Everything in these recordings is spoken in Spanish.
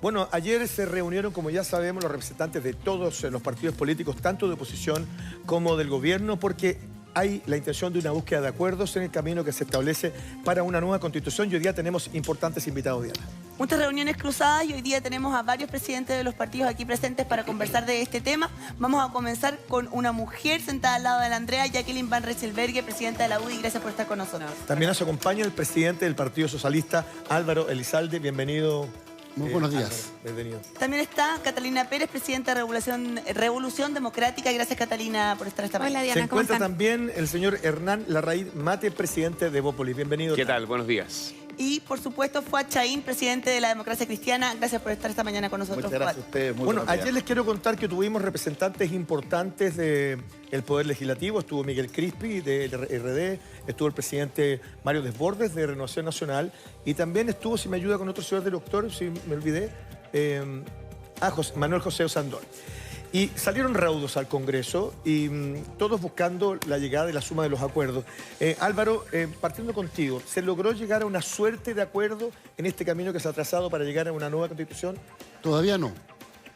Bueno, ayer se reunieron, como ya sabemos, los representantes de todos los partidos políticos, tanto de oposición como del gobierno, porque hay la intención de una búsqueda de acuerdos en el camino que se establece para una nueva constitución y hoy día tenemos importantes invitados, Diana. Muchas reuniones cruzadas y hoy día tenemos a varios presidentes de los partidos aquí presentes para conversar de este tema. Vamos a comenzar con una mujer sentada al lado de la Andrea, Jacqueline Van Rysselberghe, presidenta de la UDI. Gracias por estar con nosotros. También nos acompaña el presidente del Partido Socialista, Álvaro Elizalde. Bienvenido. Muy buenos días. Álvaro, bienvenido. También está Catalina Pérez, presidenta de Revolución Democrática. Gracias, Catalina, por estar esta mañana. Hola, Diana, Se encuentra también el señor Hernán Larraín Mate, presidente de Bópolis. Bienvenido. ¿Qué tal? Buenos días. Y, por supuesto, Fuad Chaín, presidente de la Democracia Cristiana. Gracias por estar esta mañana con nosotros, Muchas gracias a ustedes. Muy Bueno, buenos días. ayer les quiero contar que tuvimos representantes importantes del Poder Legislativo. Estuvo Miguel Crispi, de RD, estuvo el presidente Mario Desbordes, de Renovación Nacional, y también estuvo, si me ayuda con otro señor doctor, si me olvidé, Manuel José Osandón. Y salieron raudos al Congreso y todos buscando la llegada y la suma de los acuerdos. Álvaro, partiendo contigo, ¿se logró llegar a una suerte de acuerdo en este camino que se ha trazado para llegar a una nueva constitución? Todavía no.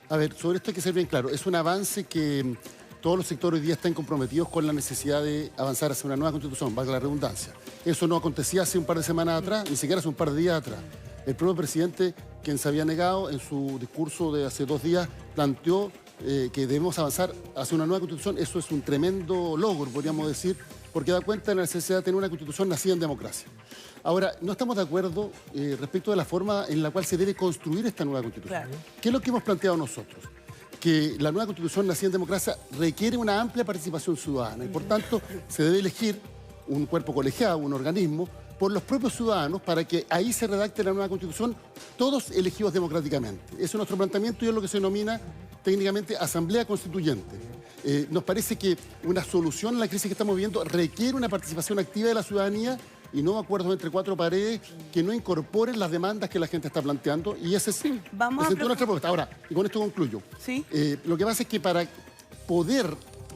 A ver, sobre esto hay que ser bien claro. Es un avance que todos los sectores hoy día están comprometidos con la necesidad de avanzar hacia una nueva constitución, valga la redundancia. Eso no acontecía hace un par de semanas atrás, ni siquiera hace un par de días atrás. El propio presidente, quien se había negado en su discurso de hace 2 días, planteó que debemos avanzar hacia una nueva constitución. Eso es un tremendo logro, podríamos decir, porque da cuenta de la necesidad de tener una constitución nacida en democracia. Ahora, no estamos de acuerdo respecto de la forma en la cual se debe construir esta nueva constitución. Claro. ¿Qué es lo que hemos planteado nosotros? Que la nueva constitución nacida en democracia requiere una amplia participación ciudadana y por tanto se debe elegir un cuerpo colegiado, un organismo, por los propios ciudadanos para que ahí se redacte la nueva constitución, todos elegidos democráticamente. Ese es nuestro planteamiento y es lo que se denomina técnicamente asamblea constituyente. Nos parece que una solución a la crisis que estamos viviendo requiere una participación activa de la ciudadanía y no acuerdos entre 4 paredes que no incorporen las demandas que la gente está planteando, y ese es nuestra propuesta. Ahora, y con esto concluyo. ¿Sí? Lo que pasa es que para poder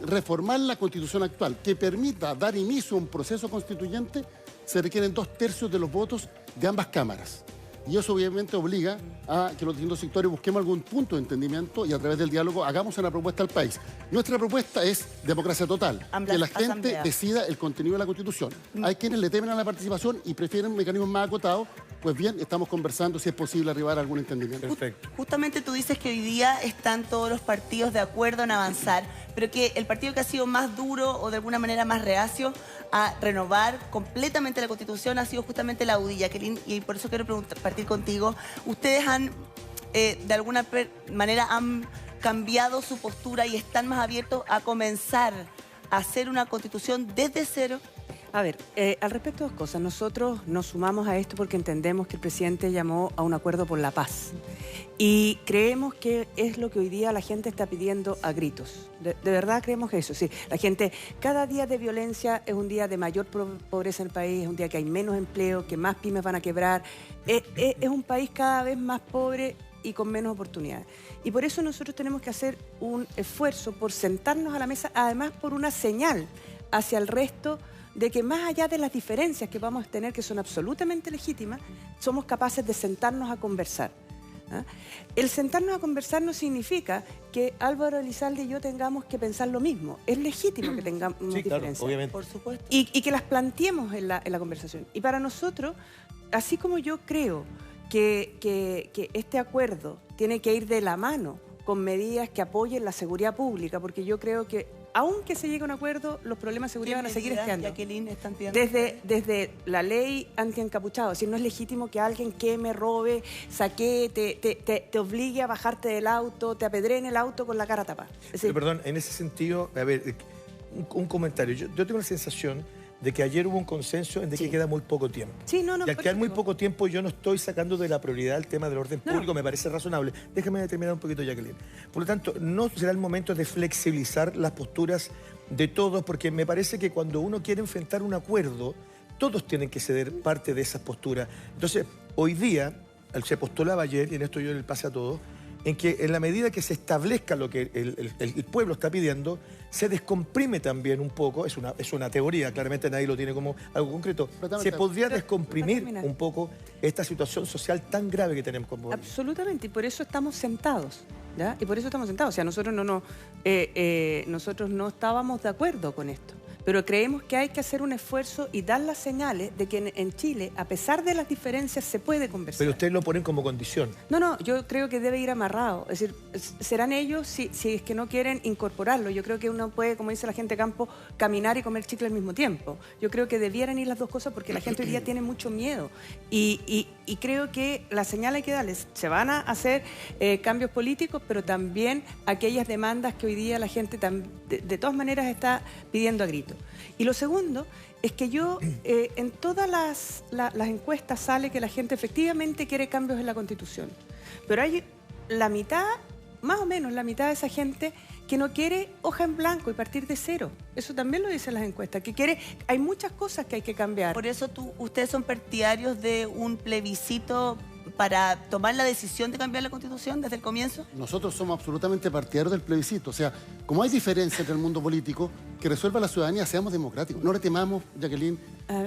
reformar la Constitución actual que permita dar inicio a un proceso constituyente, se requieren 2/3 de los votos de ambas cámaras. Y eso obviamente obliga a que los distintos sectores busquemos algún punto de entendimiento y a través del diálogo hagamos una propuesta al país. Nuestra propuesta es democracia total, que la gente decida el contenido de la Constitución. Hay quienes le temen a la participación y prefieren mecanismos más acotados. Pues bien, estamos conversando si es posible arribar a algún entendimiento. Perfecto. Justamente tú dices que hoy día están todos los partidos de acuerdo en avanzar, pero que el partido que ha sido más duro o de alguna manera más reacio a renovar completamente la Constitución ha sido justamente la UDI, Jacqueline, y por eso quiero partir contigo. Ustedes han, de alguna manera, han cambiado su postura y están más abiertos a comenzar a hacer una Constitución desde cero. A ver, al respecto, 2 cosas. Nosotros nos sumamos a esto porque entendemos que el presidente llamó a un acuerdo por la paz. Y creemos que es lo que hoy día la gente está pidiendo a gritos. De verdad creemos que eso, sí. La gente, cada día de violencia es un día de mayor pobreza en el país, es un día que hay menos empleo, que más pymes van a quebrar. Es un país cada vez más pobre y con menos oportunidades. Y por eso nosotros tenemos que hacer un esfuerzo por sentarnos a la mesa, además por una señal hacia el resto de que más allá de las diferencias que vamos a tener, que son absolutamente legítimas, somos capaces de sentarnos a conversar. ¿Ah? El sentarnos a conversar no significa que Álvaro Elizalde y yo tengamos que pensar lo mismo. Es legítimo que tengamos diferencias. Claro, obviamente. Por supuesto. Y que las planteemos en la conversación. Y para nosotros, así como yo creo que este acuerdo tiene que ir de la mano con medidas que apoyen la seguridad pública, porque yo creo que aunque se llegue a un acuerdo, los problemas de seguridad van a seguir estando. Jacqueline, están pidiendo. Desde la ley anti-encapuchados. Si no es legítimo que alguien queme, robe, saquee, te obligue a bajarte del auto, te apedreen el auto con la cara tapada. Es decir, Perdón, en ese sentido, a ver, un comentario. Yo tengo la sensación de que ayer hubo un consenso en de que queda muy poco tiempo. Sí, no, Y al quedar muy poco tiempo, yo no estoy sacando de la prioridad el tema del orden público, me parece razonable. Déjame determinar un poquito, Jacqueline. Por lo tanto, no será el momento de flexibilizar las posturas de todos, porque me parece que cuando uno quiere enfrentar un acuerdo, todos tienen que ceder parte de esas posturas. Entonces, hoy día, se postulaba ayer, y en esto yo le pase a todos, en que en la medida que se establezca lo que el pueblo está pidiendo, se descomprime también un poco, es una teoría, claramente nadie lo tiene como algo concreto, se podría descomprimir un poco esta situación social tan grave que tenemos con Bolivia. Absolutamente, y por eso estamos sentados, ¿ya? Y por eso estamos sentados, o sea, nosotros no estábamos de acuerdo con esto. Pero creemos que hay que hacer un esfuerzo y dar las señales de que en Chile, a pesar de las diferencias, se puede conversar. Pero ustedes lo ponen como condición. No, yo creo que debe ir amarrado. Es decir, serán ellos si es que no quieren incorporarlo. Yo creo que uno puede, como dice la gente de campo, caminar y comer chicle al mismo tiempo. Yo creo que debieran ir las dos cosas porque la gente hoy día tiene mucho miedo. Y creo que la señal hay que darles. Se van a hacer cambios políticos, pero también aquellas demandas que hoy día la gente de todas maneras está pidiendo a gritos. Y lo segundo es que en todas las encuestas sale que la gente efectivamente quiere cambios en la Constitución. Pero hay la mitad, más o menos la mitad de esa gente que no quiere hoja en blanco y partir de cero. Eso también lo dicen las encuestas, hay muchas cosas que hay que cambiar. Por eso ustedes son partidarios de un plebiscito para tomar la decisión de cambiar la Constitución desde el comienzo. Nosotros somos absolutamente partidarios del plebiscito. O sea, como hay diferencia entre el mundo político, que resuelva la ciudadanía, seamos democráticos. No le temamos, Jacqueline,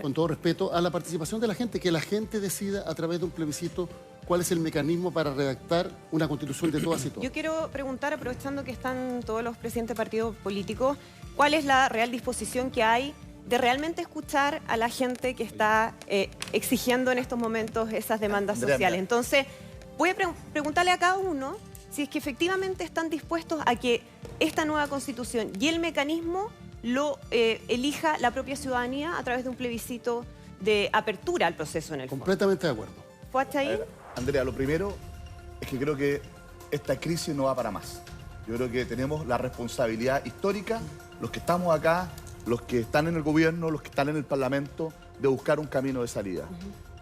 con todo respeto, a la participación de la gente, que la gente decida a través de un plebiscito cuál es el mecanismo para redactar una Constitución de todas y todos. Yo quiero preguntar, aprovechando que están todos los presidentes de partidos políticos, ¿cuál es la real disposición que hay de realmente escuchar a la gente que está exigiendo en estos momentos esas demandas sociales? Entonces, voy a preguntarle a cada uno si es que efectivamente están dispuestos a que esta nueva Constitución y el mecanismo lo elija la propia ciudadanía a través de un plebiscito de apertura al proceso en el fondo. Completamente de acuerdo. ¿Fue hasta ahí? Andrea, lo primero es que creo que esta crisis no va para más. Yo creo que tenemos la responsabilidad histórica, los que estamos acá, los que están en el gobierno, los que están en el Parlamento, de buscar un camino de salida.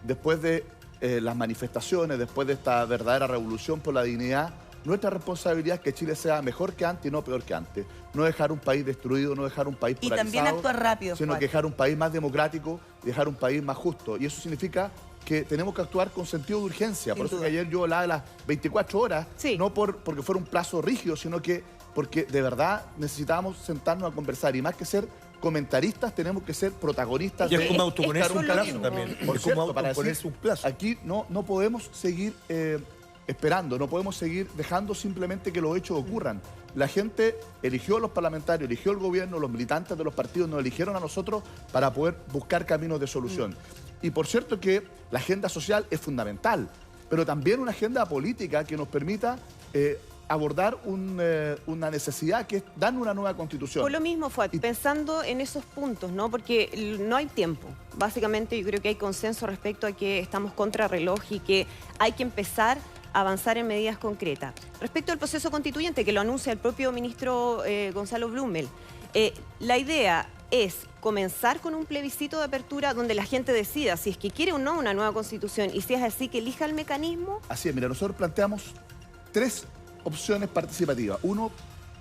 Después de las manifestaciones, después de esta verdadera revolución por la dignidad, nuestra responsabilidad es que Chile sea mejor que antes y no peor que antes. No dejar un país destruido, no dejar un país polarizado. Y también actuar rápido, sino que dejar un país más democrático, dejar un país más justo. Y eso significa que tenemos que actuar con sentido de urgencia. Por eso que ayer yo hablaba de las 24 horas, no porque fuera un plazo rígido, sino que porque de verdad necesitábamos sentarnos a conversar. Y más que ser comentaristas, tenemos que ser protagonistas. Y es como autoponerse un plazo también. Por cierto, para autoponerse un plazo. Aquí no podemos seguir esperando, no podemos seguir dejando simplemente que los hechos ocurran. La gente eligió a los parlamentarios, eligió al gobierno, los militantes de los partidos nos eligieron a nosotros para poder buscar caminos de solución. Y por cierto que la agenda social es fundamental, pero también una agenda política que nos permita abordar una necesidad que es dar una nueva Constitución. Por lo mismo, Fuad, pensando en esos puntos, ¿no? Porque no hay tiempo. Básicamente yo creo que hay consenso respecto a que estamos contra reloj y que hay que empezar a avanzar en medidas concretas. Respecto al proceso constituyente, que lo anuncia el propio ministro Gonzalo Blumel, la idea es comenzar con un plebiscito de apertura donde la gente decida si es que quiere o no una nueva Constitución y si es así que elija el mecanismo. Así es, mira, nosotros planteamos 3 opciones participativas. 1,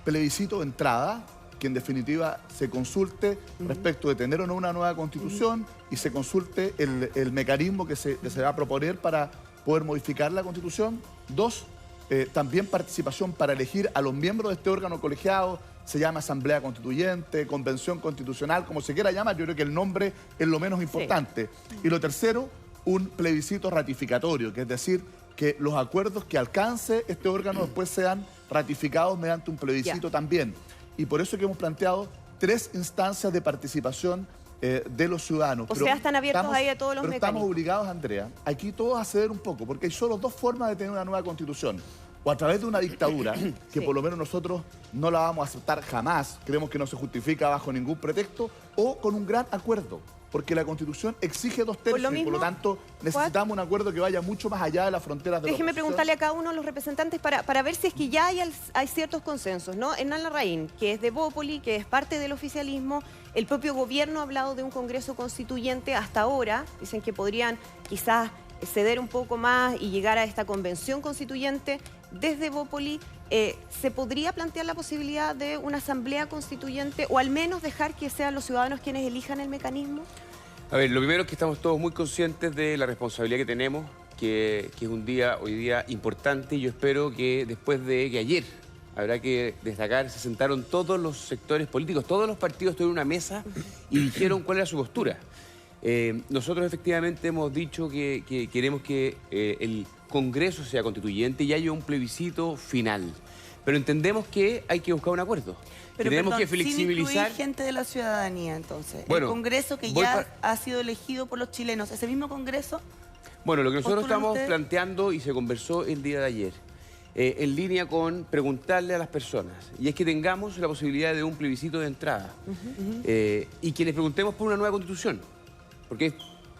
plebiscito de entrada, que en definitiva se consulte respecto de tener o no una nueva Constitución y se consulte el mecanismo que se va a proponer para poder modificar la Constitución. 2, también participación para elegir a los miembros de este órgano colegiado. Se llama Asamblea Constituyente, Convención Constitucional, como se quiera llamar. Yo creo que el nombre es lo menos importante. Y lo tercero, un plebiscito ratificatorio, que es decir, que los acuerdos que alcance este órgano después sean ratificados mediante un plebiscito también. Y por eso que hemos planteado 3 instancias de participación de los ciudadanos. O sea, están abiertos ahí a todos los mecanismos. Estamos obligados, Andrea, aquí todos a ceder un poco, porque hay solo 2 formas de tener una nueva Constitución. O a través de una dictadura, que por lo menos nosotros no la vamos a aceptar jamás, creemos que no se justifica bajo ningún pretexto, o con un gran acuerdo, porque la Constitución exige 2 tercios y por lo tanto necesitamos un acuerdo que vaya mucho más allá de las fronteras de la Déjeme preguntarle a cada uno de los representantes para ver si es que ya hay ciertos consensos, ¿no? Hernán Larraín, que es de Bópoli, que es parte del oficialismo, el propio gobierno ha hablado de un Congreso Constituyente hasta ahora, dicen que podrían quizás ceder un poco más y llegar a esta convención constituyente. Desde Bópoli, ¿se podría plantear la posibilidad de una asamblea constituyente o al menos dejar que sean los ciudadanos quienes elijan el mecanismo? A ver, lo primero es que estamos todos muy conscientes de la responsabilidad que tenemos, que es un día hoy día importante y yo espero que después de que ayer, habrá que destacar, se sentaron todos los sectores políticos, todos los partidos estuvieron en una mesa y dijeron cuál era su postura. Nosotros efectivamente hemos dicho que queremos que el Congreso sea constituyente y haya un plebiscito final. Pero entendemos que hay que buscar un acuerdo. Pero tenemos perdón, que flexibilizar. sin incluir gente de la ciudadanía, entonces. Bueno, el Congreso que ya ha sido elegido por los chilenos, ¿ese mismo Congreso? Bueno, lo que nosotros estamos ustedes? planteando y se conversó el día de ayer, en línea con preguntarle a las personas, y es que tengamos la posibilidad de un plebiscito de entrada y que les preguntemos por una nueva constitución, porque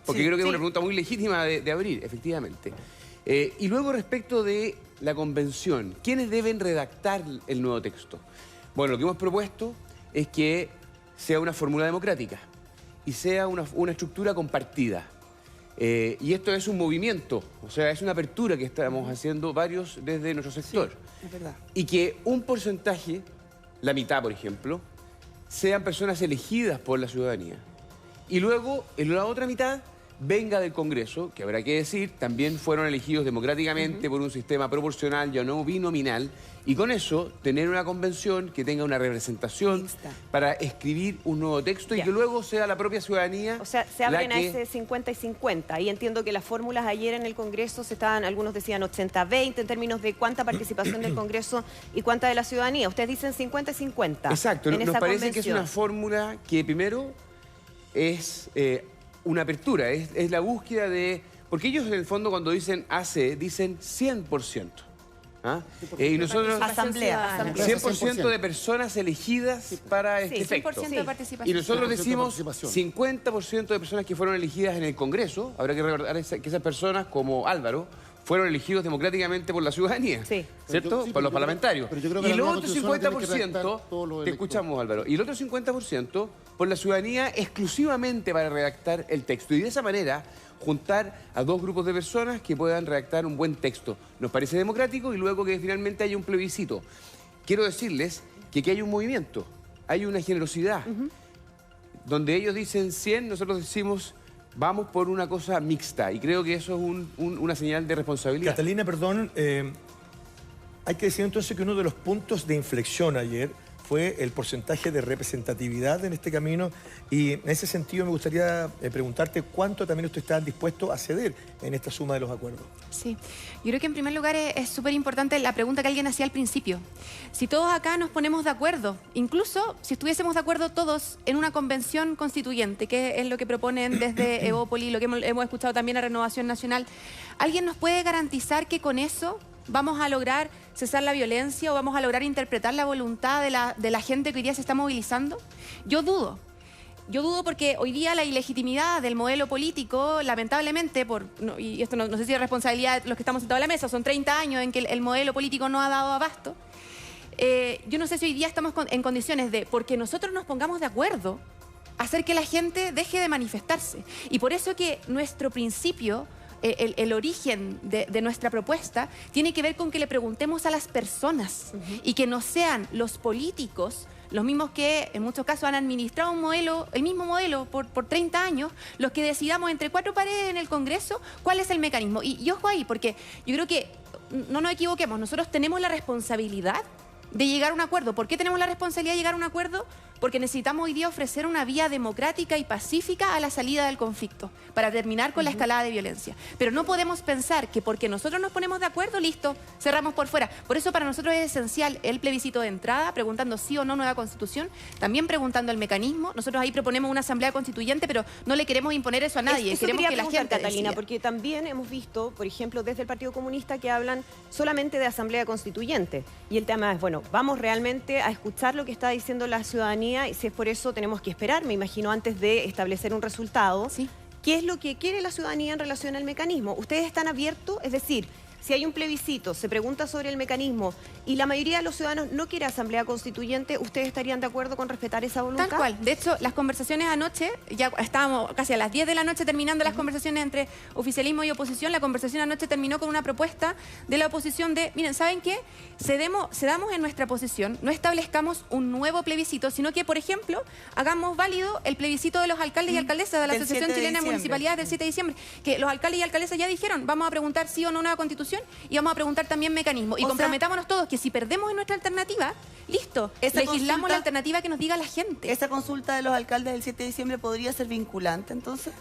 creo que es una pregunta muy legítima de abrir, efectivamente. Y luego respecto de la convención, ¿quiénes deben redactar el nuevo texto? Bueno, lo que hemos propuesto es que sea una fórmula democrática y sea una estructura compartida. Y esto es un movimiento, o sea, es una apertura que estamos haciendo varios desde nuestro sector. Sí, es verdad. Y que un porcentaje, la mitad por ejemplo, sean personas elegidas por la ciudadanía. Y luego, en la otra mitad, venga del Congreso, que habrá que decir, también fueron elegidos democráticamente por un sistema proporcional, ya no binominal, y con eso tener una convención que tenga una representación para escribir un nuevo texto y que luego sea la propia ciudadanía. O sea, se abren a ese 50 y 50. Y entiendo que las fórmulas ayer en el Congreso algunos decían 80-20 en términos de cuánta participación del Congreso y cuánta de la ciudadanía. Ustedes dicen 50 y 50. Exacto, nos parece que es una fórmula que primero es una apertura, es la búsqueda de... Porque ellos en el fondo cuando dicen AC, dicen 100%. ¿Ah? Y nosotros... Asamblea. 100% de personas elegidas para este efecto. 100% de participación. Y nosotros decimos 50% de personas que fueron elegidas en el Congreso. Habrá que recordar que esas personas, como Álvaro, fueron elegidos democráticamente por la ciudadanía, sí. ¿cierto? Sí, por los parlamentarios. Pero yo creo que y el la otro 50%, te escuchamos Álvaro, y el otro 50% por la ciudadanía exclusivamente para redactar el texto. Y de esa manera juntar a dos grupos de personas que puedan redactar un buen texto. Nos parece democrático y luego que finalmente haya un plebiscito. Quiero decirles que aquí hay un movimiento, hay una generosidad. Donde ellos dicen 100, nosotros decimos... Vamos por una cosa mixta y creo que eso es una señal de responsabilidad. Catalina, perdón, hay que decir entonces que uno de los puntos de inflexión ayer fue el porcentaje de representatividad en este camino y en ese sentido me gustaría preguntarte cuánto también usted está dispuesto a ceder en esta suma de los acuerdos. Sí, yo creo que en primer lugar es súper importante la pregunta que alguien hacía al principio. Si todos acá nos ponemos de acuerdo, incluso si estuviésemos de acuerdo todos en una convención constituyente, que es lo que proponen desde Evópoli, lo que hemos escuchado también a Renovación Nacional, ¿alguien nos puede garantizar que con eso vamos a lograr cesar la violencia o vamos a lograr interpretar la voluntad de la gente que hoy día se está movilizando? Yo dudo. Yo dudo porque hoy día la ilegitimidad del modelo político, lamentablemente, y esto no sé si es responsabilidad de los que estamos sentados a la mesa, son 30 años en que el modelo político no ha dado abasto. Yo no sé si hoy día estamos en condiciones de, porque nosotros nos pongamos de acuerdo, hacer que la gente deje de manifestarse. Y por eso que nuestro principio... El origen de nuestra propuesta tiene que ver con que le preguntemos a las personas y que no sean los políticos, los mismos que en muchos casos han administrado el mismo modelo por 30 años, los que decidamos entre cuatro paredes en el Congreso cuál es el mecanismo. Y ojo ahí, porque yo creo que no nos equivoquemos, nosotros tenemos la responsabilidad de llegar a un acuerdo. ¿Por qué tenemos la responsabilidad de llegar a un acuerdo? Porque necesitamos hoy día ofrecer una vía democrática y pacífica a la salida del conflicto, para terminar con la escalada de violencia. Pero no podemos pensar que porque nosotros nos ponemos de acuerdo, listo, cerramos por fuera. Por eso para nosotros es esencial el plebiscito de entrada, preguntando sí o no nueva constitución, también preguntando el mecanismo. Nosotros ahí proponemos una asamblea constituyente, pero no le queremos imponer eso a nadie. Queremos que la gente Catalina, decida. porque también hemos visto, por ejemplo, desde el Partido Comunista que hablan solamente de asamblea constituyente. Y el tema es, bueno, vamos realmente a escuchar lo que está diciendo la ciudadanía y si es por eso tenemos que esperar, me imagino, antes de establecer un resultado. Sí. ¿Qué es lo que quiere la ciudadanía en relación al mecanismo? ¿Ustedes están abiertos? Es decir, si hay un plebiscito, se pregunta sobre el mecanismo y la mayoría de los ciudadanos no quiere asamblea constituyente, ¿ustedes estarían de acuerdo con respetar esa voluntad? Tal cual. De hecho, las conversaciones anoche, ya estábamos casi a las 10 de la noche terminando las conversaciones entre oficialismo y oposición. La conversación anoche terminó con una propuesta de la oposición de, miren, ¿saben qué? Cedamos en nuestra posición, no establezcamos un nuevo plebiscito, sino que, por ejemplo, hagamos válido el plebiscito de los alcaldes y alcaldesas de la Del Asociación 7 de Chilena de diciembre. Municipalidades del 7 de diciembre, que los alcaldes y alcaldesas ya dijeron, vamos a preguntar sí o no nueva constitución y vamos a preguntar también mecanismo. Y O sea, comprometámonos todos que si perdemos en nuestra alternativa, listo, Esa legislamos consulta- la alternativa que nos diga la gente. ¿Esa consulta de los alcaldes del 7 de diciembre podría ser vinculante, entonces?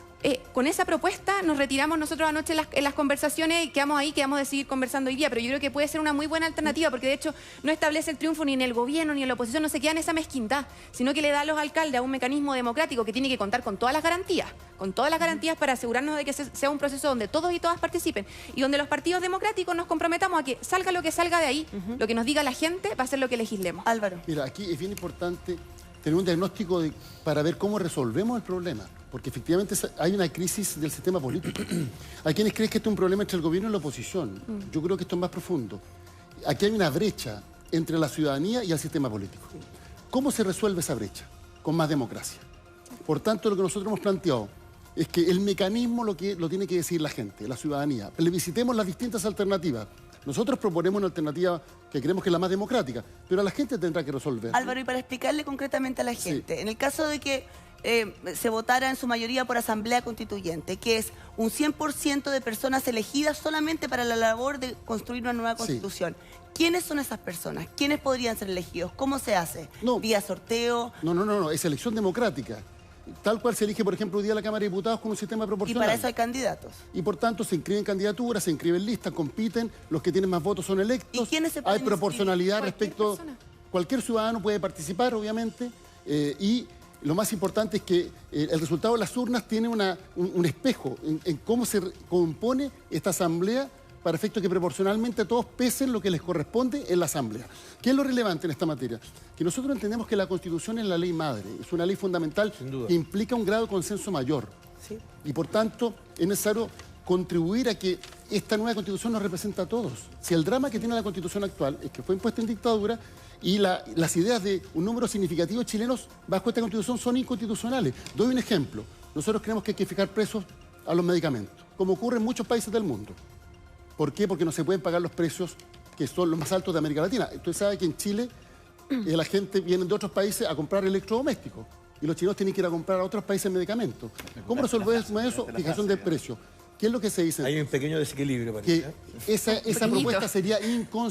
Con esa propuesta nos retiramos nosotros anoche en las conversaciones y quedamos ahí, quedamos de seguir conversando hoy día, pero yo creo que puede ser una muy buena alternativa porque de hecho no establece el triunfo ni en el gobierno ni en la oposición, no se queda en esa mezquindad, sino que le da a los alcaldes a un mecanismo democrático que tiene que contar con todas las garantías para asegurarnos de que sea un proceso donde todos y todas participen y donde los partidos democráticos nos comprometamos a que salga lo que salga de ahí, lo que nos diga la gente va a ser lo que legislemos. Álvaro. Mira, aquí es bien importante tener un diagnóstico para ver cómo resolvemos el problema, porque efectivamente hay una crisis del sistema político. Hay quienes creen que esto es un problema entre el gobierno y la oposición. Yo creo que esto es más profundo. Aquí hay una brecha entre la ciudadanía y el sistema político. ¿Cómo se resuelve esa brecha? Con más democracia. Por tanto, lo que nosotros hemos planteado es que el mecanismo lo tiene que decidir la gente, la ciudadanía. Plebiscitemos las distintas alternativas. Nosotros proponemos una alternativa que creemos que es la más democrática, pero la gente tendrá que resolver. Álvaro, y para explicarle concretamente a la gente, en el caso de que se votara en su mayoría por asamblea constituyente, que es un 100% de personas elegidas solamente para la labor de construir una nueva constitución, ¿quiénes son esas personas? ¿Quiénes podrían ser elegidos? ¿Cómo se hace? ¿Vía sorteo? No, es elección democrática. Tal cual se elige, por ejemplo, hoy día la Cámara de Diputados con un sistema Y proporcional. para eso hay candidatos. Y por tanto se inscriben candidaturas, se inscriben listas, compiten, los que tienen más votos son electos. ¿Y quiénes se Hay pueden proporcionalidad inscribir? respecto... Cualquier ciudadano puede participar, obviamente, y lo más importante es que el resultado de las urnas tiene un espejo en cómo se compone esta asamblea para efecto que proporcionalmente todos pesen lo que les corresponde en la asamblea. ¿Qué es lo relevante en esta materia? Que nosotros entendemos que la Constitución es la ley madre, es una ley fundamental que implica un grado de consenso mayor. Sí. Y por tanto es necesario contribuir a que esta nueva Constitución nos represente a todos. Si el drama que tiene la Constitución actual es que fue impuesta en dictadura y las ideas de un número significativo de chilenos bajo esta Constitución son inconstitucionales. Doy un ejemplo. Nosotros creemos que hay que fijar precios a los medicamentos, como ocurre en muchos países del mundo. ¿Por qué? Porque no se pueden pagar los precios que son los más altos de América Latina. Usted sabe que en Chile la gente viene de otros países a comprar electrodomésticos y los chilenos tienen que ir a comprar a otros países medicamentos. ¿Cómo resolvemos eso? Fijación de precio. ¿Qué es lo que se dice? Hay un pequeño desequilibrio, parece. Que esa propuesta sería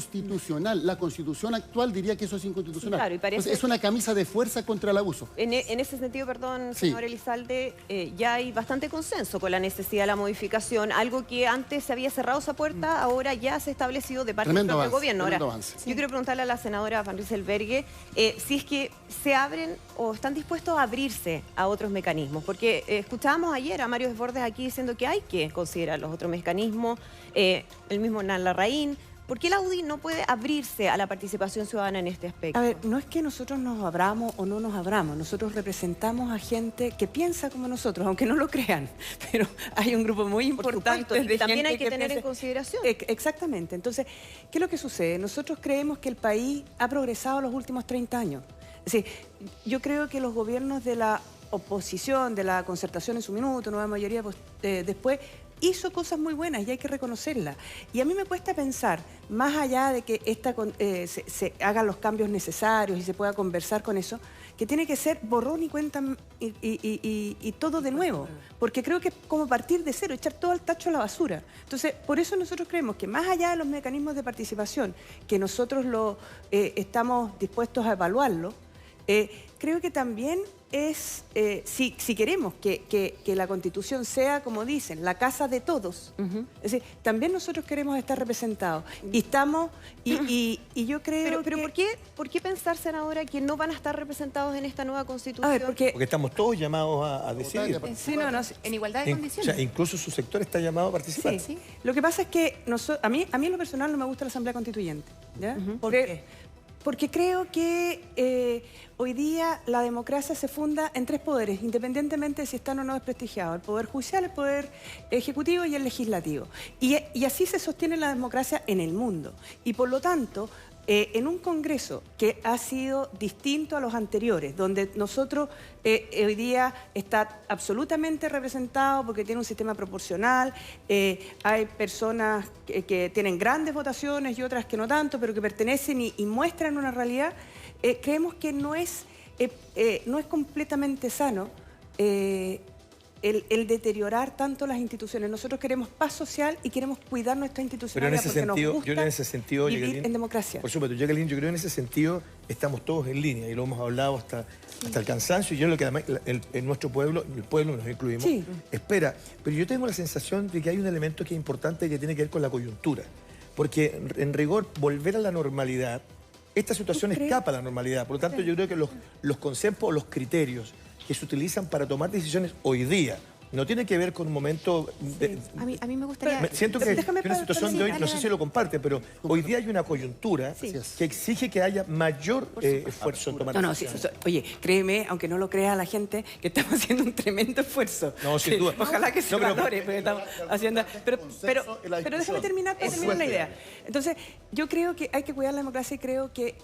inconstitucional. La Constitución actual diría que eso es inconstitucional. Sí, claro, y parece- Entonces, es una camisa de fuerza contra el abuso. En ese sentido, perdón, Sí. señor Elizalde, ya hay bastante consenso con la necesidad de la modificación. Algo que antes se había cerrado esa puerta, ahora ya se ha establecido de parte Tremendo del propio avance, gobierno. tremendo Ahora, avance. yo quiero preguntarle a la senadora Van Rieselberghe si es que se abren o están dispuestos a abrirse a otros mecanismos. Porque escuchábamos ayer a Mario Desbordes aquí diciendo que hay que considerar los otros mecanismos, el mismo Nan Larraín. ¿Por qué la UDI no puede abrirse a la participación ciudadana en este aspecto? A ver, no es que nosotros nos abramos o no nos abramos, nosotros representamos a gente que piensa como nosotros, aunque no lo crean, pero hay un grupo muy Por importante supuesto, y de también gente hay que tener en piensa- consideración. Exactamente. Entonces, ¿qué es lo que sucede? Nosotros creemos que el país ha progresado los últimos 30 años. Es decir, yo creo que los gobiernos de la oposición, de la concertación en su minuto, nueva mayoría después, hizo cosas muy buenas y hay que reconocerlas. Y a mí me cuesta pensar, más allá de que se hagan los cambios necesarios y se pueda conversar con eso, que tiene que ser borrón y cuenta y todo de nuevo. Porque creo que es como partir de cero, echar todo al tacho a la basura. Entonces, por eso nosotros creemos que más allá de los mecanismos de participación, que nosotros estamos dispuestos a evaluarlo, creo que también es, si queremos que la Constitución sea, como dicen, la casa de todos, es decir, también nosotros queremos estar representados. Y estamos, y yo creo Pero que... ¿por qué pensar, senadora, que no van a estar representados en esta nueva Constitución? A ver, porque... Porque estamos todos llamados a decidir. Sí, no, En igualdad de O condiciones. sea, incluso su sector está llamado a participar. Sí, lo que pasa es que a mí en lo personal no me gusta la Asamblea Constituyente. ¿Ya? ¿Por qué? Porque creo que hoy día la democracia se funda en 3 poderes, independientemente de si están o no desprestigiados: el poder judicial, el poder ejecutivo y el legislativo. Y así se sostiene la democracia en el mundo. Y por lo tanto, en un Congreso que ha sido distinto a los anteriores, donde nosotros hoy día está absolutamente representado porque tiene un sistema proporcional, hay personas que tienen grandes votaciones y otras que no tanto, pero que pertenecen y muestran una realidad, creemos que no es completamente sano el deteriorar tanto las instituciones. Nosotros queremos paz social y queremos cuidar nuestra institucionalidad porque nos gusta yo en ese sentido, vivir Jacqueline, en democracia. Por supuesto, Jacqueline, yo creo que en ese sentido estamos todos en línea y lo hemos hablado hasta el cansancio, y yo lo que además en nuestro pueblo, el pueblo nos incluimos, Sí. espera. Pero yo tengo la sensación de que hay un elemento que es importante que tiene que ver con la coyuntura. Porque en rigor, volver a la normalidad, esta situación escapa a la normalidad. Por lo tanto, yo creo que los conceptos o los criterios que se utilizan para tomar decisiones hoy día no tiene que ver con un momento... A mí me gustaría... Siento que Déjame una situación de hoy, no sé si lo comparte, pero hoy día hay una coyuntura Sí. que exige que haya mayor esfuerzo en tomar No, sí, decisiones. oye, créeme, aunque no lo crea la gente, que estamos haciendo un tremendo esfuerzo. No, sin duda. Ojalá que se No, pero- valore, porque estamos haciendo... Pero déjame terminar la idea. Entonces, yo creo que hay que cuidar la democracia y creo que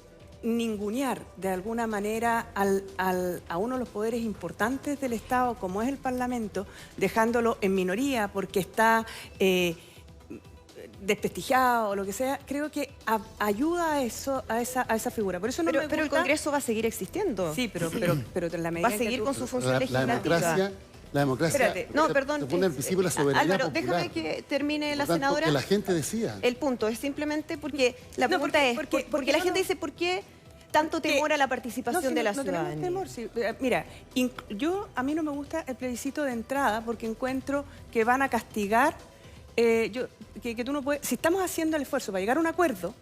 ningunear de alguna manera a uno de los poderes importantes del Estado, como es el Parlamento, dejándolo en minoría porque está desprestigiado o lo que sea, creo que ayuda a eso, a esa figura. Por eso no me Pero el gusta- Congreso va a seguir existiendo. Sí, pero en la medida Va a en que seguir tú- con su función La legislativa. democracia Espérate, no, perdón. se pone al principio la soberanía Álvaro, popular. déjame que termine la Por tanto, senadora. que la gente decida. El punto es simplemente porque la No, pregunta porque- es, porque porque la no gente lo- dice, ¿por qué tanto temor a la participación No, si de la no tenemos ciudadanía? temor, sí. Mira, a mí no me gusta el plebiscito de entrada porque encuentro que van a castigar, que tú no puedes... Si estamos haciendo el esfuerzo para llegar a un acuerdo,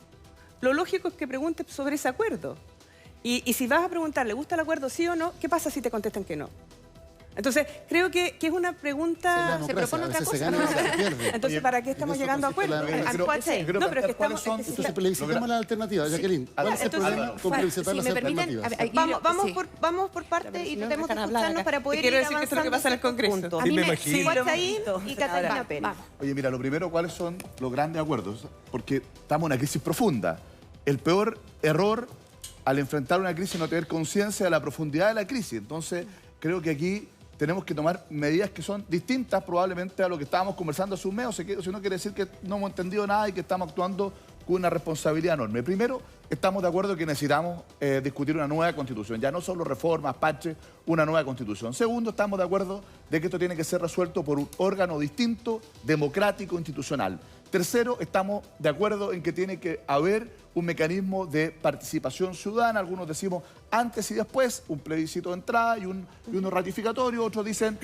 lo lógico es que preguntes sobre ese acuerdo. Y si vas a preguntar, ¿le gusta el acuerdo sí o no? ¿Qué pasa si te contestan que no? Entonces, creo que es una Es la pregunta... democracia, propone a veces otra se cosa, gana y ¿no? a veces se pierde. Entonces, Oye, ¿para qué estamos en eso llegando a consiste acuerdos? la- Quiero- ¿Cuál sea? quiero No, pero es que plantear cuáles estamos... son- Entonces plebiscitemos las alternativas, Jacqueline. ¿Cuál es el Entonces, problema con plebiscitar si las me permiten, alternativas? Vamos por parte y no me tratemos de dejan hablar escucharnos acá. para poder Te quiero ir decir que esto es lo que avanzando pasa en el ciertos Congreso. puntos. A mí me imagino. Guachaín y Sí. Catalina Pérez. Vamos. Oye, mira, lo primero, ¿cuáles son los grandes acuerdos? Porque estamos en una crisis profunda. El peor error al enfrentar una crisis es no tener conciencia de la profundidad de la crisis. Entonces, creo que aquí tenemos que tomar medidas que son distintas probablemente a lo que estábamos conversando hace un mes, o si no quiere decir que no hemos entendido nada y que estamos actuando con una responsabilidad enorme. Primero, estamos de acuerdo que necesitamos discutir una nueva constitución, ya no solo reformas, parches, una nueva constitución. Segundo, estamos de acuerdo de que esto tiene que ser resuelto por un órgano distinto, democrático, institucional. Tercero, estamos de acuerdo en que tiene que haber un mecanismo de participación ciudadana. Algunos decimos antes y después, un plebiscito de entrada y uno ratificatorio. Otros dicen,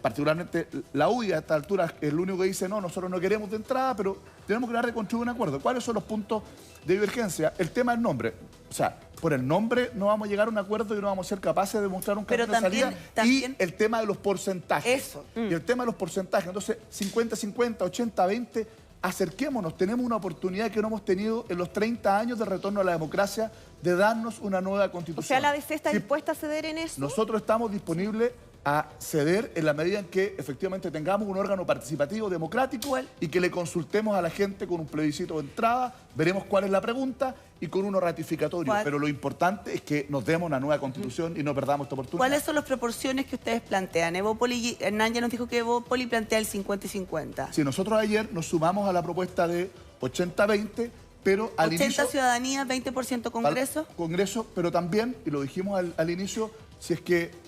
particularmente la UDI a esta altura es el único que dice, no, nosotros no queremos de entrada, pero tenemos que reconstruir un acuerdo. ¿Cuáles son los puntos de divergencia? El tema del nombre. O sea, por el nombre no vamos a llegar a un acuerdo y no vamos a ser capaces de mostrar un Pero camino de salida. también- Y el tema de los porcentajes. Eso. Y el tema de los porcentajes. Entonces, 50-50, 80-20, acerquémonos. Tenemos una oportunidad que no hemos tenido en los 30 años de retorno a la democracia de darnos una nueva O constitución. sea, la DC está Sí, dispuesta a ceder en eso. nosotros estamos disponibles a ceder en la medida en que efectivamente tengamos un órgano participativo democrático y que le consultemos a la gente con un plebiscito de entrada, veremos cuál es la pregunta y con uno ratificatorio. ¿Cuál? Pero lo importante es que nos demos una nueva constitución y no perdamos esta oportunidad. ¿Cuáles son las proporciones que ustedes plantean? Hernán ya nos dijo que Evópoli plantea el 50 y 50. Si nosotros ayer nos sumamos a la propuesta de 80-20, pero al 80 inicio... ciudadanía, 20% Congreso. Congreso, pero también, y lo dijimos al inicio, si es que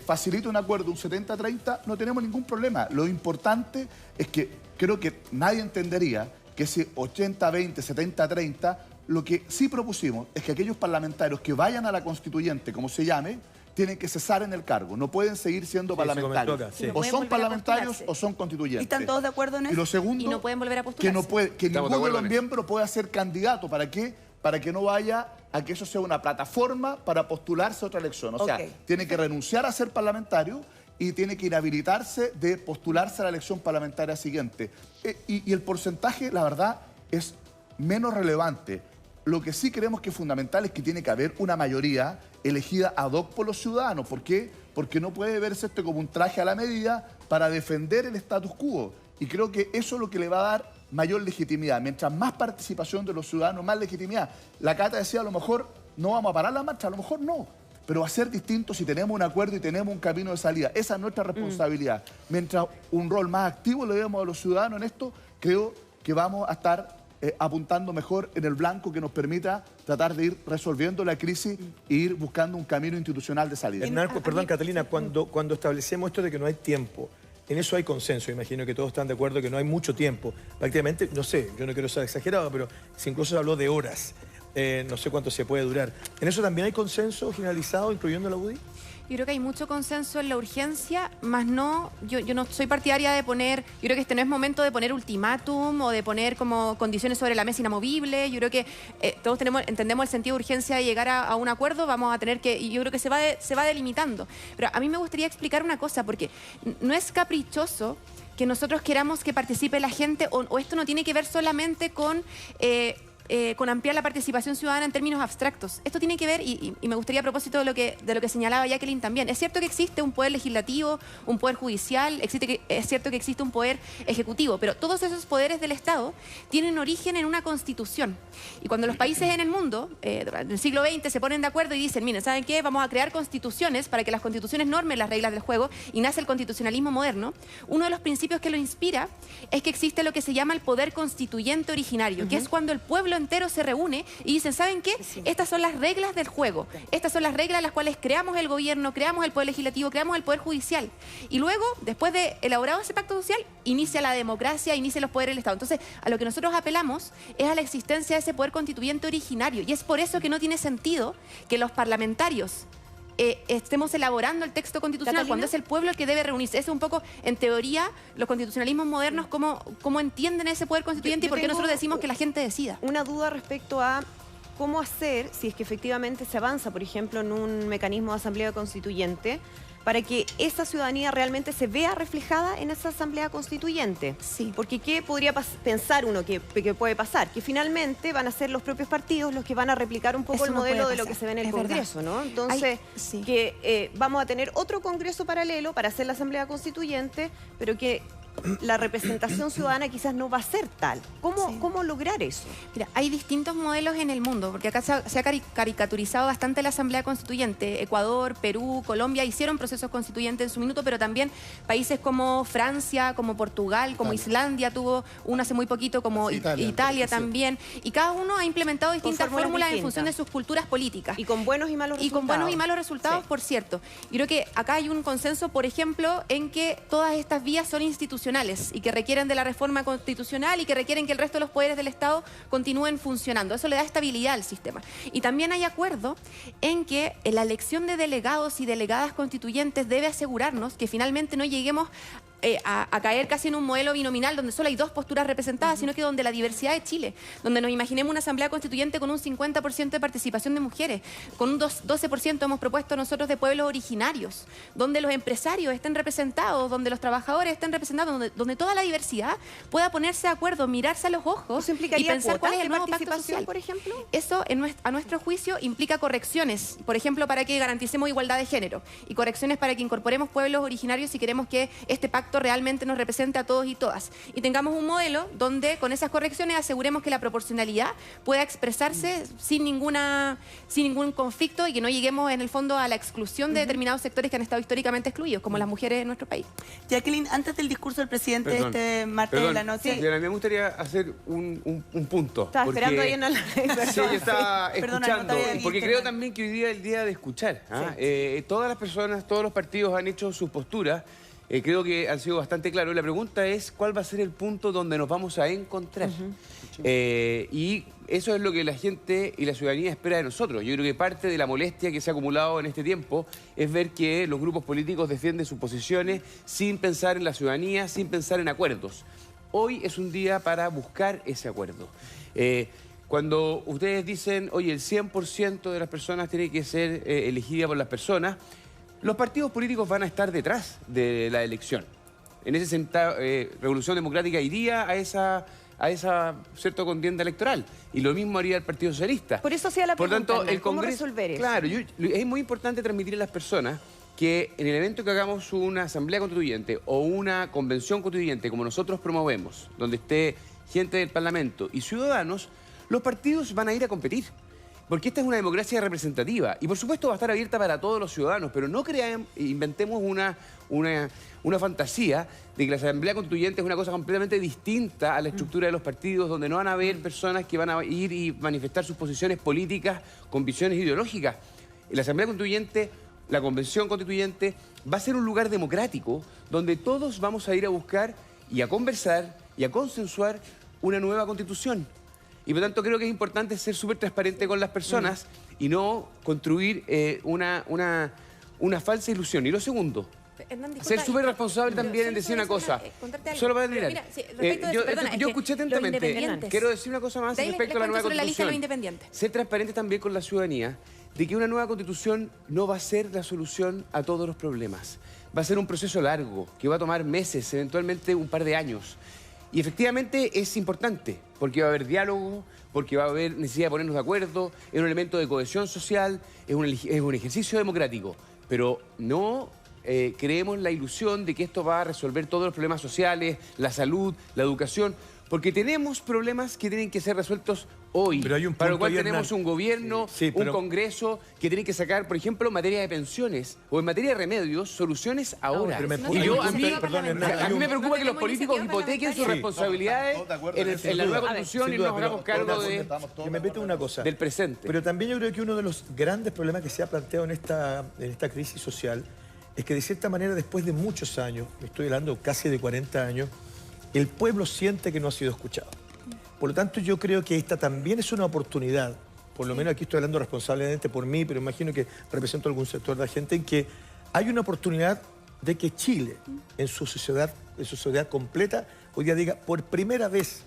facilita un acuerdo, un 70-30, no tenemos ningún problema. Lo importante es que creo que nadie entendería que ese 80-20, 70-30, lo que sí propusimos es que aquellos parlamentarios que vayan a la constituyente, como se llame, tienen que cesar en el cargo, no pueden seguir siendo Sí, se parlamentarios. comentó acá, sí. No O pueden son volver a parlamentarios postularse. o son constituyentes. ¿Y están todos de acuerdo en Y eso? lo segundo, Y no pueden volver a que, postularse. no puede, que Estamos de ninguno de acuerdo los en eso. miembros pueda ser candidato. ¿Para qué? Para que no vaya a que eso sea una plataforma para postularse a otra elección. O sea, Ok. tiene que renunciar a ser parlamentario y tiene que inhabilitarse de postularse a la elección parlamentaria siguiente. Y el porcentaje, la verdad, es menos relevante. Lo que sí creemos que es fundamental es que tiene que haber una mayoría elegida ad hoc por los ciudadanos. ¿Por qué? Porque no puede verse esto como un traje a la medida para defender el status quo. Y creo que eso es lo que le va a dar mayor legitimidad. Mientras más participación de los ciudadanos, más legitimidad. La Cata decía, a lo mejor no vamos a parar la marcha, a lo mejor no. Pero va a ser distinto si tenemos un acuerdo y tenemos un camino de salida. Esa es nuestra responsabilidad. Mientras un rol más activo le demos a los ciudadanos en esto, creo que vamos a estar apuntando mejor en el blanco que nos permita tratar de ir resolviendo la crisis e ir buscando un camino institucional de salida. Hernán, perdón, Catalina, cuando establecemos esto de que no hay tiempo, en eso hay consenso, imagino que todos están de acuerdo que no hay mucho tiempo. Prácticamente, no sé, yo no quiero ser exagerado, pero si incluso se habló de horas, no sé cuánto se puede durar. ¿En eso también hay consenso generalizado, incluyendo la UDI? Yo creo que hay mucho consenso en la urgencia, más no, yo no soy partidaria de poner, yo creo que este no es momento de poner ultimátum o de poner como condiciones sobre la mesa inamovibles. Yo creo que todos entendemos el sentido de urgencia de llegar a un acuerdo, vamos a tener que, y yo creo que se va delimitando. Pero a mí me gustaría explicar una cosa, porque no es caprichoso que nosotros queramos que participe la gente, o esto no tiene que ver solamente con ampliar la participación ciudadana en términos abstractos. Esto tiene que ver, y me gustaría a propósito de lo que señalaba Jacqueline también, es cierto que existe un poder legislativo, un poder judicial, es cierto que existe un poder ejecutivo, pero todos esos poderes del Estado tienen origen en una constitución. Y cuando los países en el mundo, en el siglo XX, se ponen de acuerdo y dicen, miren, ¿saben qué? Vamos a crear constituciones para que las constituciones normen las reglas del juego, y nace el constitucionalismo moderno. Uno de los principios que lo inspira es que existe lo que se llama el poder constituyente originario, que es cuando el pueblo entero se reúne y dicen, ¿saben qué? Estas son las reglas del juego. Estas son las reglas las cuales creamos el gobierno, creamos el poder legislativo, creamos el poder judicial. Y luego, después de elaborado ese pacto social, inicia la democracia, inicia los poderes del Estado. Entonces, a lo que nosotros apelamos es a la existencia de ese poder constituyente originario. Y es por eso que no tiene sentido que los parlamentarios estemos elaborando el texto constitucional, ¿Catalina? Cuando es el pueblo el que debe reunirse. Es un poco, en teoría, los constitucionalismos modernos, cómo entienden ese poder constituyente y por qué nosotros decimos que la gente decida. Una duda respecto a cómo hacer, si es que efectivamente se avanza, por ejemplo, en un mecanismo de asamblea constituyente, para que esa ciudadanía realmente se vea reflejada en esa asamblea constituyente. Sí. Porque ¿qué podría pensar uno que puede pasar? Que finalmente van a ser los propios partidos los que van a replicar un poco el modelo de lo que se ve en el Congreso, ¿no? Entonces, vamos a tener otro Congreso paralelo para hacer la asamblea constituyente, pero que la representación ciudadana quizás no va a ser tal. ¿Cómo lograr eso? Mira, hay distintos modelos en el mundo, porque acá se ha caricaturizado bastante la Asamblea Constituyente. Ecuador, Perú, Colombia hicieron procesos constituyentes en su minuto, pero también países como Francia, como Portugal, como Islandia tuvo uno hace muy poquito, como Italia también. Y cada uno ha implementado distintas fórmulas en función de sus culturas políticas. Y con buenos y malos resultados. Y con buenos y malos resultados, por cierto. Yo creo que acá hay un consenso, por ejemplo, en que todas estas vías son institucionales y que requieren de la reforma constitucional y que requieren que el resto de los poderes del Estado continúen funcionando. Eso le da estabilidad al sistema. Y también hay acuerdo en que la elección de delegados y delegadas constituyentes debe asegurarnos que finalmente no lleguemos a caer casi en un modelo binominal donde solo hay dos posturas representadas, sino que donde la diversidad de Chile, donde nos imaginemos una asamblea constituyente con un 50% de participación de mujeres, con un 12% hemos propuesto nosotros de pueblos originarios, donde los empresarios estén representados, donde los trabajadores estén representados, donde toda la diversidad pueda ponerse de acuerdo, mirarse a los ojos y pensar cuál es el nuevo pacto social. Por ejemplo? Eso, a nuestro juicio, implica correcciones, por ejemplo, para que garanticemos igualdad de género y correcciones para que incorporemos pueblos originarios si queremos que este pacto realmente nos represente a todos y todas. Y tengamos un modelo donde con esas correcciones aseguremos que la proporcionalidad pueda expresarse sin ningún conflicto y que no lleguemos en el fondo a la exclusión de determinados sectores que han estado históricamente excluidos, como las mujeres en nuestro país. Jacqueline, antes del discurso del presidente este martes de la noche... Sí, me gustaría hacer un punto. Estaba esperando ahí en la... Sí, yo estaba escuchando, porque creo internet. también que hoy día es el día de escuchar. Todas las personas, todos los partidos han hecho sus posturas. Creo que han sido bastante claros. La pregunta es cuál va a ser el punto donde nos vamos a encontrar. Y eso es lo que la gente y la ciudadanía espera de nosotros. Yo creo que parte de la molestia que se ha acumulado en este tiempo es ver que los grupos políticos defienden sus posiciones sin pensar en la ciudadanía, sin pensar en acuerdos. Hoy es un día para buscar ese acuerdo. Cuando ustedes dicen, oye, el 100% de las personas tiene que ser elegida por las personas, los partidos políticos van a estar detrás de la elección. En ese sentido, Revolución Democrática iría a a esa cierta contienda electoral. Y lo mismo haría el Partido Socialista. Por eso hacía la Por pregunta, tanto, Hernán, el ¿cómo Congreso, resolver eso? claro, es muy importante transmitirle a las personas que en el evento que hagamos una asamblea constituyente o una convención constituyente, como nosotros promovemos, donde esté gente del Parlamento y ciudadanos, los partidos van a ir a competir. Porque esta es una democracia representativa y por supuesto va a estar abierta para todos los ciudadanos, pero no inventemos una fantasía de que la Asamblea Constituyente es una cosa completamente distinta a la estructura de los partidos, donde no van a haber personas que van a ir y manifestar sus posiciones políticas con visiones ideológicas. La Asamblea Constituyente, la Convención Constituyente, va a ser un lugar democrático donde todos vamos a ir a buscar y a conversar y a consensuar una nueva Constitución. Y por tanto creo que es importante ser súper transparente con las personas y no construir una falsa ilusión. Y lo segundo, Hernán, disculpa, ser súper responsable pero también en solo decir una cosa. contarte algo. Solo para Pero terminar. mira, sí, respecto de eso, perdona, es yo que escuché los atentamente. independientes. Quiero decir una cosa más De ahí respecto a la les nueva cuento sobre la lista de los Constitución. independientes. Ser transparente también con la ciudadanía de que una nueva Constitución no va a ser la solución a todos los problemas. Va a ser un proceso largo, que va a tomar meses, eventualmente un par de años. Y efectivamente es importante, porque va a haber diálogo, porque va a haber necesidad de ponernos de acuerdo, es un elemento de cohesión social, es un ejercicio democrático. Pero no creemos la ilusión de que esto va a resolver todos los problemas sociales, la salud, la educación, porque tenemos problemas que tienen que ser resueltos hoy. Pero hay un para lo punto cual ahí, tenemos Hernán. un gobierno, Sí, pero- un Congreso que tiene que sacar, por ejemplo, en materia de pensiones o en materia de remedios, soluciones ahora. Pero me- Y yo, hay a un mí, punto- perdón, Hernán, hay a mí un- me preocupa que los No tenemos políticos iniciativa hipotequen sus parlamentaria. responsabilidades Estamos de acuerdo en en eso, la sin nueva duda. Constitución Sin y duda, nos hagamos pero- cargo Que me mete una cosa. del presente. Pero también yo creo que uno de los grandes problemas que se ha planteado en esta crisis social es que de cierta manera después de muchos años, estoy hablando casi de 40 años, el pueblo siente que no ha sido escuchado. Por lo tanto, yo creo que esta también es una oportunidad, por lo menos aquí estoy hablando responsablemente por mí, pero imagino que represento a algún sector de la gente, en que hay una oportunidad de que Chile, en su sociedad completa, hoy día diga, por primera vez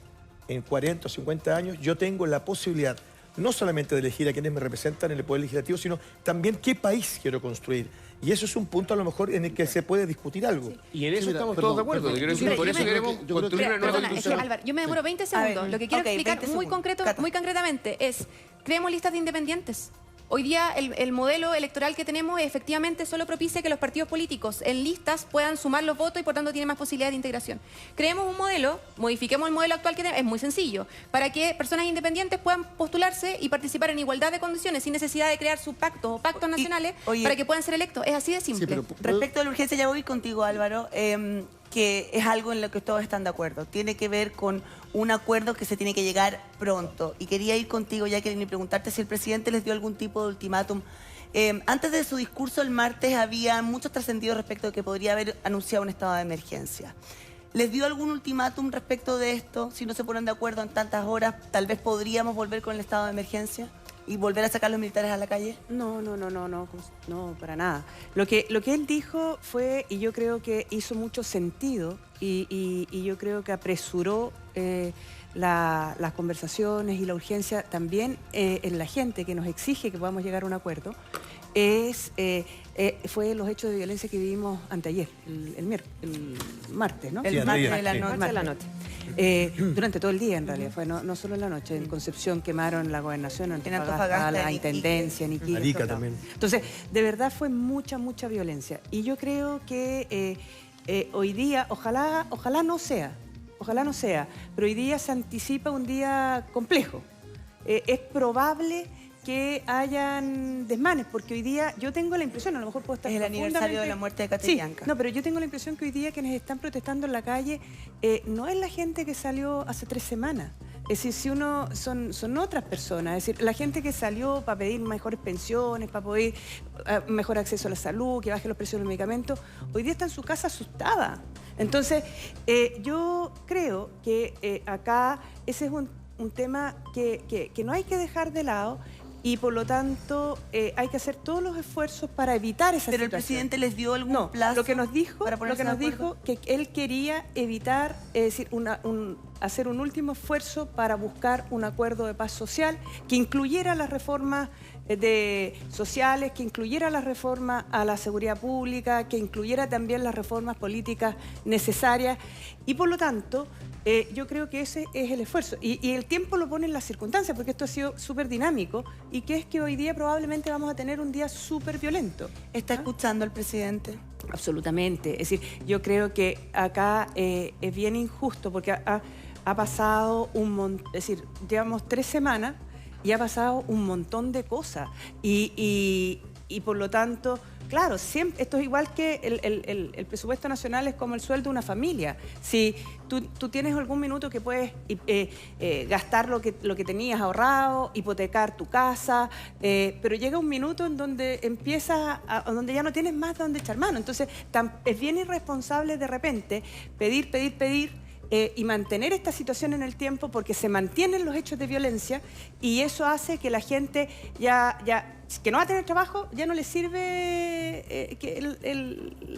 en 40 o 50 años, yo tengo la posibilidad no solamente de elegir a quienes me representan en el Poder Legislativo, sino también qué país quiero construir. Y eso es un punto a lo mejor en el que se puede discutir algo. Y en eso mira, estamos perdón, todos de acuerdo. perdón. Te quiero decir, Pero por yo eso me- queremos yo creo que- construir una nueva Perdona, es que, Constitución. Álvaro, yo me demoro 20 segundos. ver, Lo que quiero ok, explicar 20 muy segundos. Cata. concretamente es, creemos listas de independientes. Hoy día el modelo electoral que tenemos efectivamente solo propicia que los partidos políticos en listas puedan sumar los votos y por tanto tiene más posibilidades de integración. Creemos un modelo, modifiquemos el modelo actual que tenemos, es muy sencillo, para que personas independientes puedan postularse y participar en igualdad de condiciones sin necesidad de crear subpactos o pactos nacionales oye, para que puedan ser electos. Es así de simple. pero- Respecto a la urgencia, ya voy contigo, Álvaro, que es algo en lo que todos están de acuerdo. Tiene que ver con un acuerdo que se tiene que llegar pronto. Y quería ir contigo, Jacqueline, y preguntarte si el presidente les dio algún tipo de ultimátum. Antes de su discurso el martes había muchos trascendidos respecto de que podría haber anunciado un estado de emergencia. ¿Les dio algún ultimátum respecto de esto? Si no se ponen de acuerdo en tantas horas, tal vez podríamos volver con el estado de emergencia y volver a sacar a los militares a la calle. No, para nada. Lo que él dijo fue, y yo creo que hizo mucho sentido, y yo creo que apresuró las conversaciones y la urgencia también en la gente que nos exige que podamos llegar a un acuerdo, fue los hechos de violencia que vivimos anteayer, el martes, ¿no? El Sí, martes anteayer, de la sí. noche. Martes de la noche. Durante todo el día, en realidad, fue no solo en la noche. En Concepción quemaron la gobernación, Antofagasta, la en intendencia, en Iquique. Arica en todos también. lados. Entonces, de verdad fue mucha violencia. Y yo creo que hoy día, ojalá no sea, pero hoy día se anticipa un día complejo. Es probable que hayan desmanes, porque hoy día yo tengo la impresión, a lo mejor puedo estar Es el aniversario de la profundamente- muerte de Sí, Catrillanca. no, pero yo tengo la impresión que hoy día quienes están protestando en la calle no es la gente que salió hace 3 semanas. Es decir, si uno son otras personas, es decir, la gente que salió para pedir mejores pensiones, para poder mejor acceso a la salud, que baje los precios de los medicamentos, hoy día está en su casa asustada. Entonces, yo creo que acá ese es un tema que no hay que dejar de lado. Y por lo tanto hay que hacer todos los esfuerzos para evitar esa Pero el situación. presidente les dio algún No, plazo lo que nos dijo, para ponerse de acuerdo. que él quería evitar, es decir, hacer un último esfuerzo para buscar un acuerdo de paz social que incluyera las reformas sociales, que incluyera las reformas a la seguridad pública, que incluyera también las reformas políticas necesarias y por lo tanto yo creo que ese es el esfuerzo y el tiempo lo pone en las circunstancias porque esto ha sido súper dinámico y que es que hoy día probablemente vamos a tener un día súper violento. ¿Está escuchando al presidente? Absolutamente, es decir, yo creo que acá es bien injusto porque ha pasado un montón, es decir, llevamos 3 semanas y ha pasado un montón de cosas y por lo tanto, claro, siempre, esto es igual que el presupuesto nacional es como el sueldo de una familia. Si tú tienes algún minuto que puedes gastar lo que tenías ahorrado, hipotecar tu casa, pero llega un minuto en donde donde ya no tienes más de dónde echar mano. Entonces, es bien irresponsable de repente pedir y mantener esta situación en el tiempo porque se mantienen los hechos de violencia y eso hace que la gente que no va a tener trabajo ya no le sirve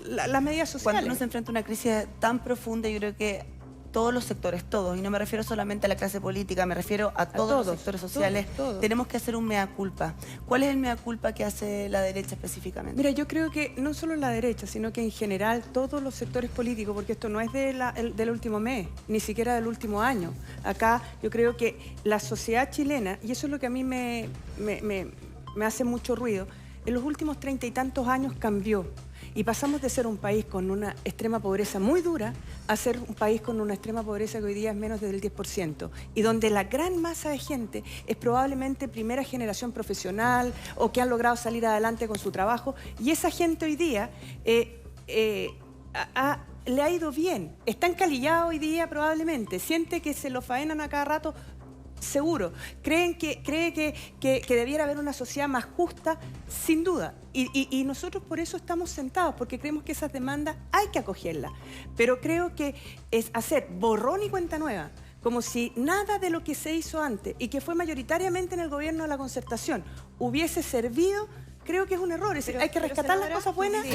las medidas sociales. Cuando uno se enfrenta a una crisis tan profunda, yo creo que todos los sectores, todos, y no me refiero solamente a la clase política, me refiero a todos los sectores sociales, todos. Tenemos que hacer un mea culpa. ¿Cuál es el mea culpa que hace la derecha específicamente? Mira, yo creo que no solo la derecha, sino que en general todos los sectores políticos, porque esto no es del último mes, ni siquiera del último año. Acá yo creo que la sociedad chilena, y eso es lo que a mí me hace mucho ruido, en los últimos 30 y tantos años cambió. Y pasamos de ser un país con una extrema pobreza muy dura a ser un país con una extrema pobreza que hoy día es menos del 10%. Y donde la gran masa de gente es probablemente primera generación profesional o que han logrado salir adelante con su trabajo. Y esa gente hoy día le ha ido bien. Está encalillado hoy día probablemente. Siente que se lo faenan a cada rato. Seguro. Cree que debiera haber una sociedad más justa, sin duda. Y nosotros por eso estamos sentados, porque creemos que esas demandas hay que acogerlas. Pero creo que es hacer borrón y cuenta nueva, como si nada de lo que se hizo antes y que fue mayoritariamente en el gobierno de la concertación hubiese servido, creo que es un error. Hay que rescatar las cosas buenas.